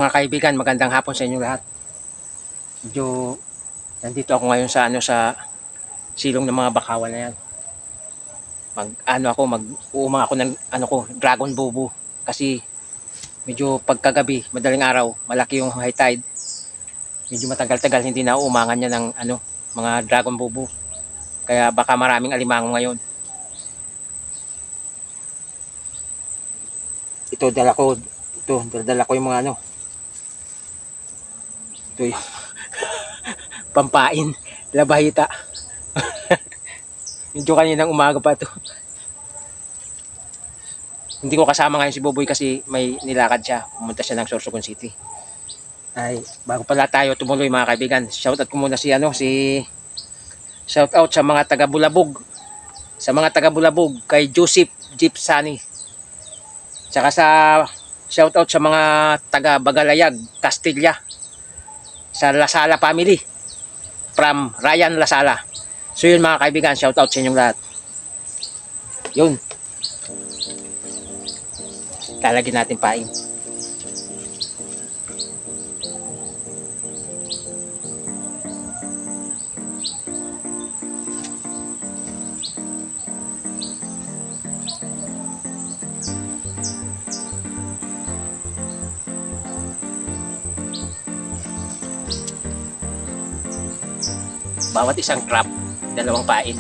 Mga kaibigan, magandang hapon sa inyo lahat. Medyo nandito ako ngayon sa sa silong ng mga bakawan na yan. Mag-uuma ako ng dragon bobo kasi medyo pagkagabi, madaling araw, malaki yung high tide. Medyo matagal-tagal hindi na uumangan yan ng mga dragon bobo. Kaya baka maraming alimango ngayon. Dala ko yung mga ito yung pampain, labahita. Medyo kaninang umaga pa to. Hindi ko kasama ngayon si Boboy kasi may nilakad siya. Pumunta siya ng Sorsogon City. Ay, bago pala tayo tumuloy mga kaibigan, shoutout ko muna shoutout sa mga taga Bulabog. Sa mga taga Bulabog, kay Joseph Jeep Sani. Tsaka shoutout sa mga taga Bagalayag, Castilla. Sa Lasala family. From Ryan Lasala. So yun mga kaibigan, shoutout sa inyong lahat. Yun. Lalagyan natin pain. Bawat isang crab, dalawang pain.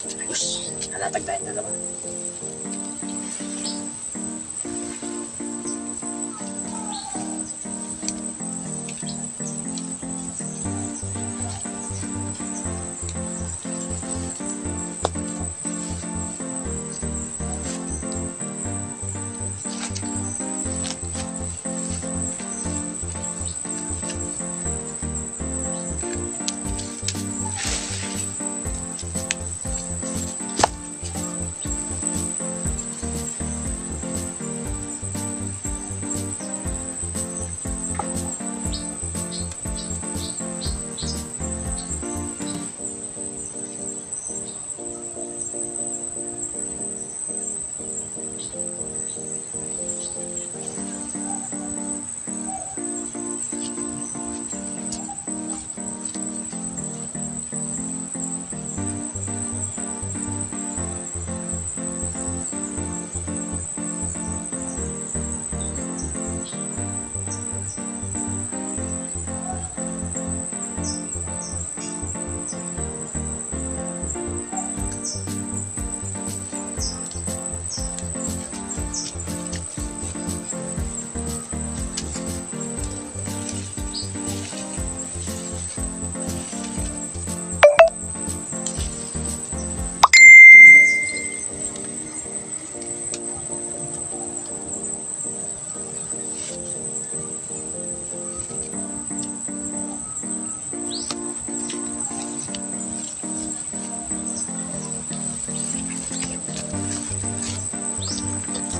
Ayos, nalatag tayong dalawa.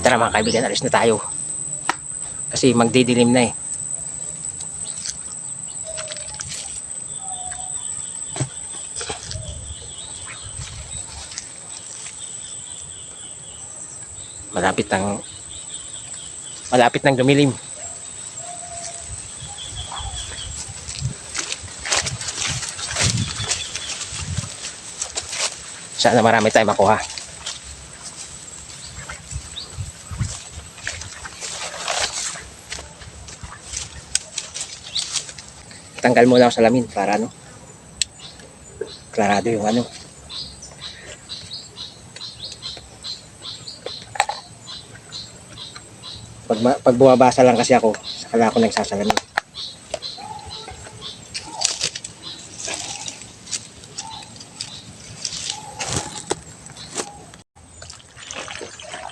Tara mga kaibigan, alis na tayo. Kasi magdidilim na eh. Malapit nang dumilim. Sana marami tayong makuha. Tanggal muna ako salamin para klarado yung pag bumabasa lang kasi ako, sakala ako nagsasalamin.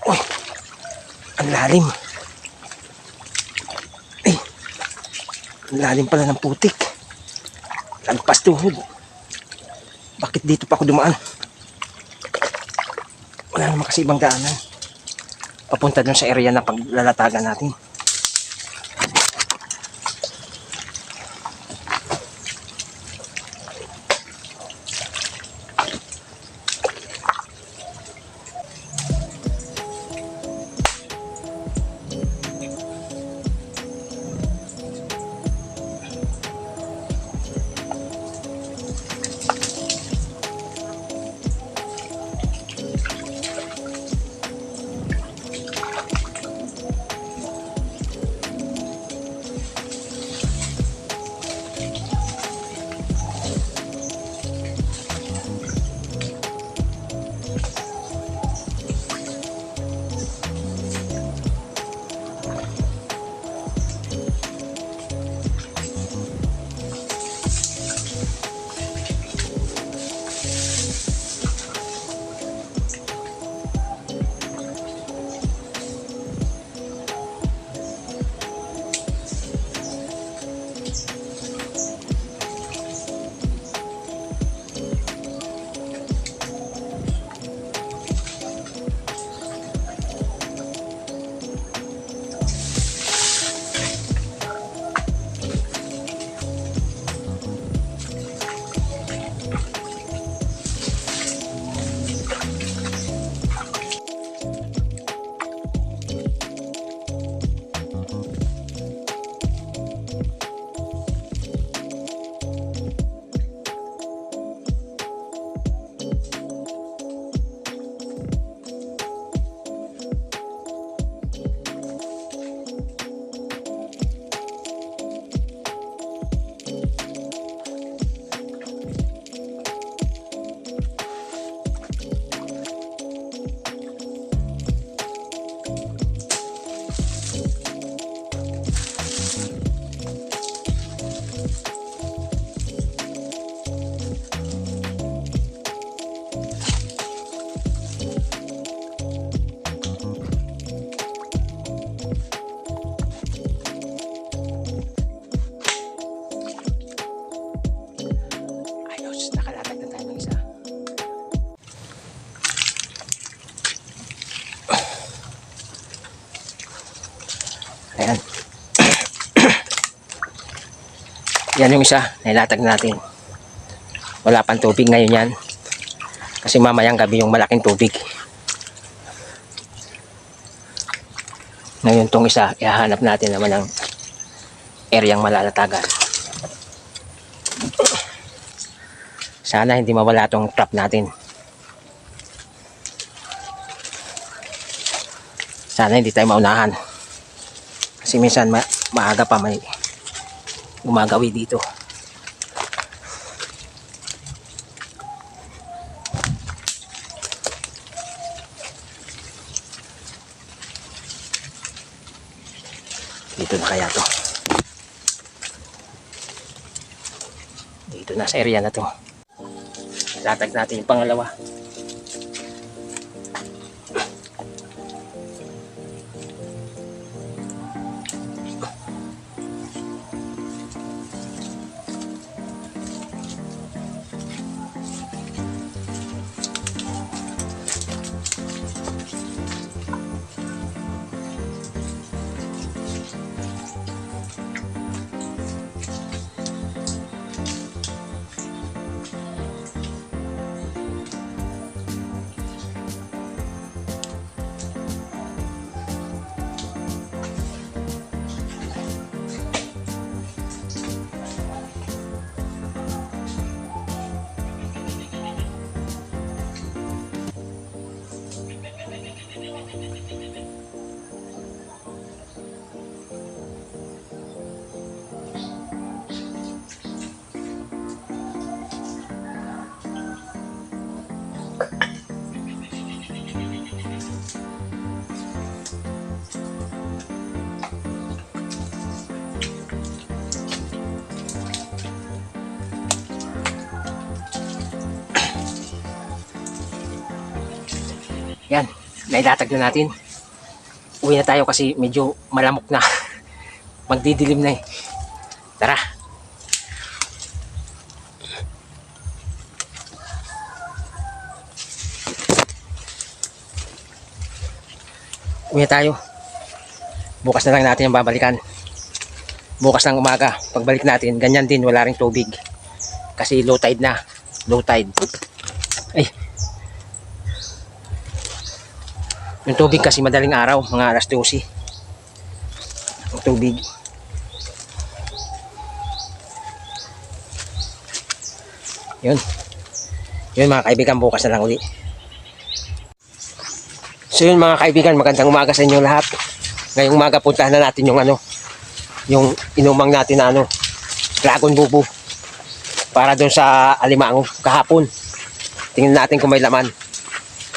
Uy, ang lalim. Ang lalim pala ng putik. Lagpas tuhod. Bakit dito pa ako dumaan? Wala naman kasi ibang daanan. Papunta dun sa area na paglalatagan natin. Ayan. Yan yung isa, nilatag natin. Wala pang tubig ngayon yan. Kasi mamayang gabi yung malaking tubig. Ngayon tong isa, ihahanap natin naman ng areang malalatagan. Sana hindi mawala tong trap natin. Sana hindi tayo maunahan. Kasi minsan maaga pa may gumagawi dito. Dito na kaya to. Dito na sa area na to. Latag natin yung pangalawa. Yan, nailatag na natin. Uwi na tayo kasi medyo malamok na. Magdidilim na eh. Tara. Uwi tayo. Bukas na lang natin yung babalikan. Bukas ng umaga, pagbalik natin, ganyan din, wala ring tubig. Kasi low tide na. Low tide. Ay. Yung tubig kasi madaling araw, mga alas 12. Yung tubig. Yun. Yun mga kaibigan, bukas na lang uli. So yun mga kaibigan, magandang umaga sa inyo lahat. Ngayong umaga puntahan na natin yung yung inumang natin na dragon bubu. Para doon sa alimango kahapon. Tingnan natin kung may laman.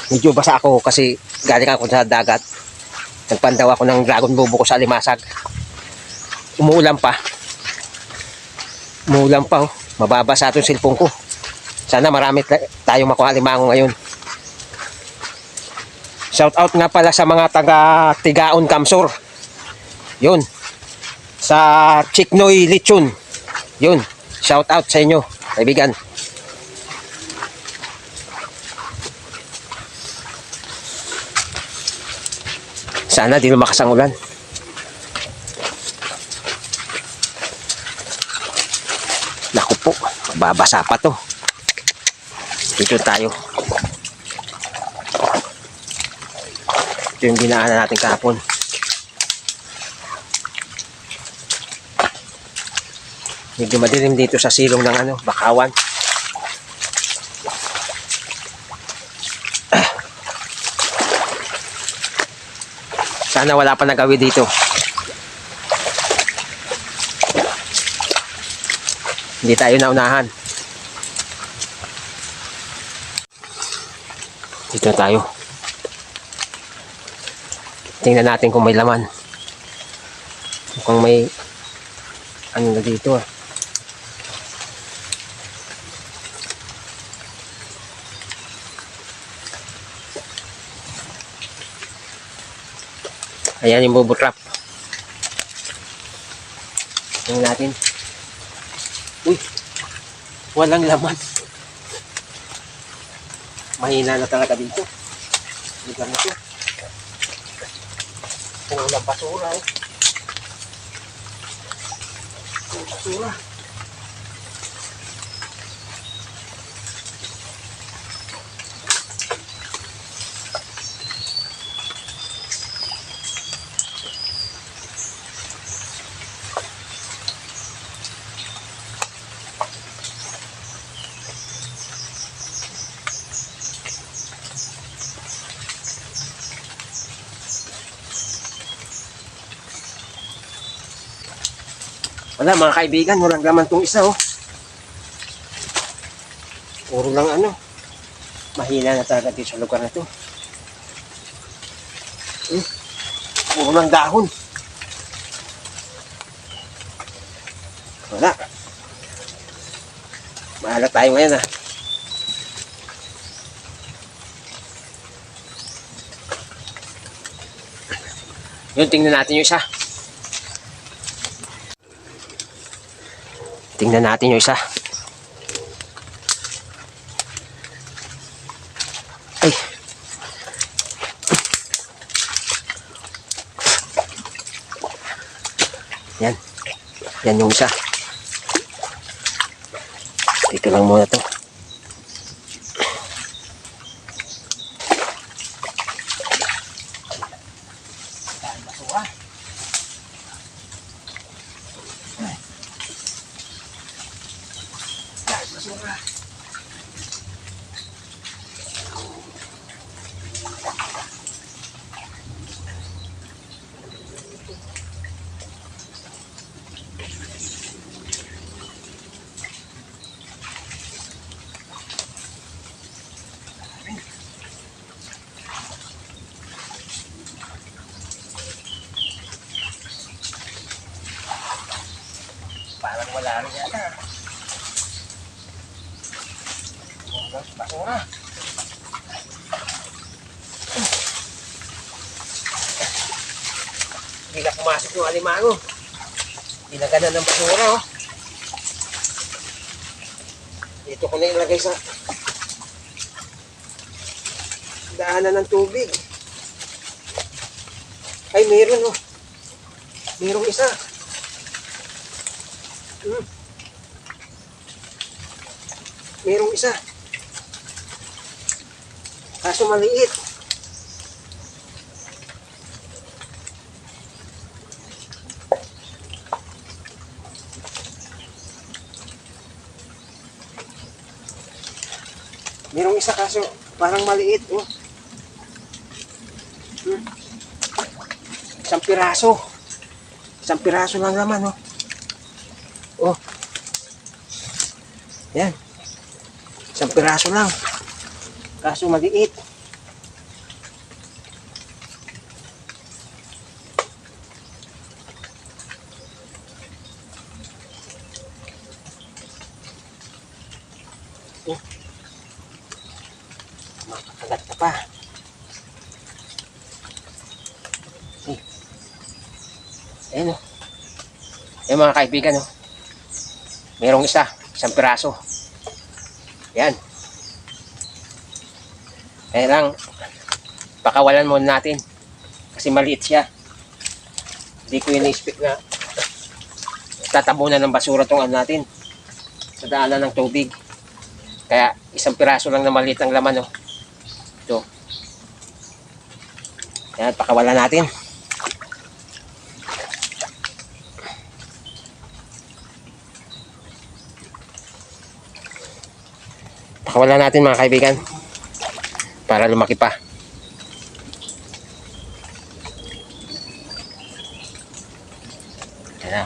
Medyo basa ako kasi galing ako sa dagat. Nagpandaw ako ng dragon bubu ko sa alimasag. Umuulan pa. Umuulan pa oh. Mababasa itong cellphone ko. Sana marami tayong makuha alimango ngayon. Shout out nga pala sa mga taga Tigaon Kamsur. Yun. Sa Chiknoy Lechon. Yun. Shout out sa inyo, kaibigan. Sana di lumakas ang ulan. Naku po, babasa pa to. Dito tayo. Ito yung dinaanan natin kahapon. Medyo madilim dito sa silong ng Bakawan. Sana wala pa nagawi dito. Hindi tayo naunahan. Dito tayo. Tingnan natin kung may laman. Kung may ano na dito ah. Ayan yung bubble wrap. Tingnan natin. Uy, walang laman. Mahina na talaga dito. Lugar na ito. Kung walang basura eh. Walang basura. Wala mga kaibigan, walang laman tong isa oh. Puro lang mahina na talaga dito sa lugar na to. Puro lang dahon. Wala. Mahala tayo ngayon ah. Yun, tingnan natin yung isa. Tingnan natin yung isa. Ay. Yan. Yan yung isa. Dito lang muna to. Parang wala rin yata. Basura. Hindi na pumasok yung alimango. Ilagyan na ng basura oh. Dito ko na ilagay sa daanan ng tubig. Ay, meron oh. Merong isa. Merong isa. Kaso maliit. Merong isa kaso parang maliit. Oh. Isang piraso. Isang piraso lang naman. Oh. Oh. Yan. Isang piraso lang. Kaso maliit. Oh. Makakagat ka pa. Ayan o. Ayan mga kaibigan o. Merong isa. Isang piraso. Yan. Kaya lang, pakawalan muna natin. Kasi maliit siya. Hindi ko ini-expect na tatabunan ng basura itong natin. Sa daanan ng tubig. Kaya isang piraso lang na maliit ang laman. Oh. Ito. Yan, pakawalan natin. Pakawalan natin mga kaibigan. Para lumaki pa. Yan.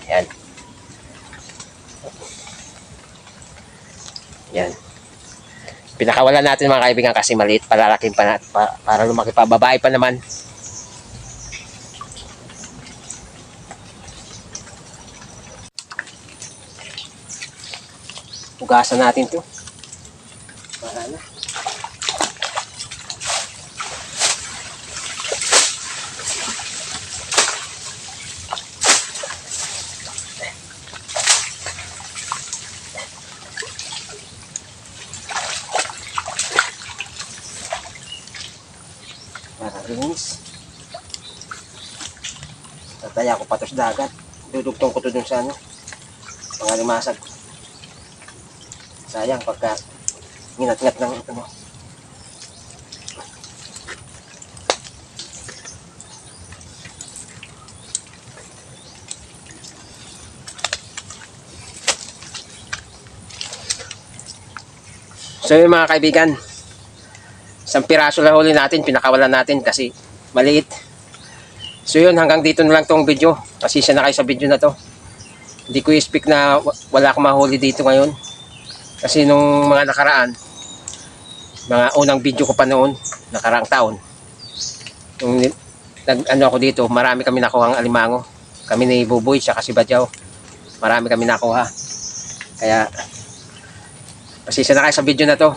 Yan. Yan. Pinakawalan natin mga kaibigan kasi maliit. Palalaking pa natin para lumaki pa. Babae pa naman. Hugasan natin to. Para na. Para linis. Tataya ko pa to sa dagat. Dudugtong ko to dun sa mga limasag. Sayang pagka nginat-ngat ng ito. So yun mga kaibigan, isang piraso lang huli natin, pinakawalan natin kasi maliit. So yun, hanggang dito na lang tong video. Pasensya na kayo sa video na to. Hindi ko i-speak na wala akong mahuli dito ngayon. Kasi nung mga nakaraan, mga unang video ko pa noon, nakaraang taon, nung nag-ano ako dito, marami kami nakuha ang alimango. Kami ni Buboy, siya kasi Badyaw. Marami kami nakuha. Kaya, pasensya na kayo sa video na to.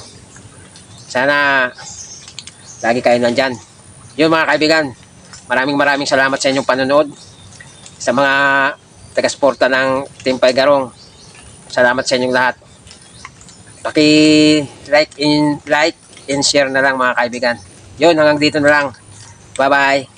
Sana, lagi kayo nandyan. Yun mga kaibigan, maraming salamat sa inyong panonood. Sa mga taga-suporta ng Team Paygarong, salamat sa inyong lahat. Paki-like and share na lang mga kaibigan. Yun, hanggang dito na lang. Bye-bye.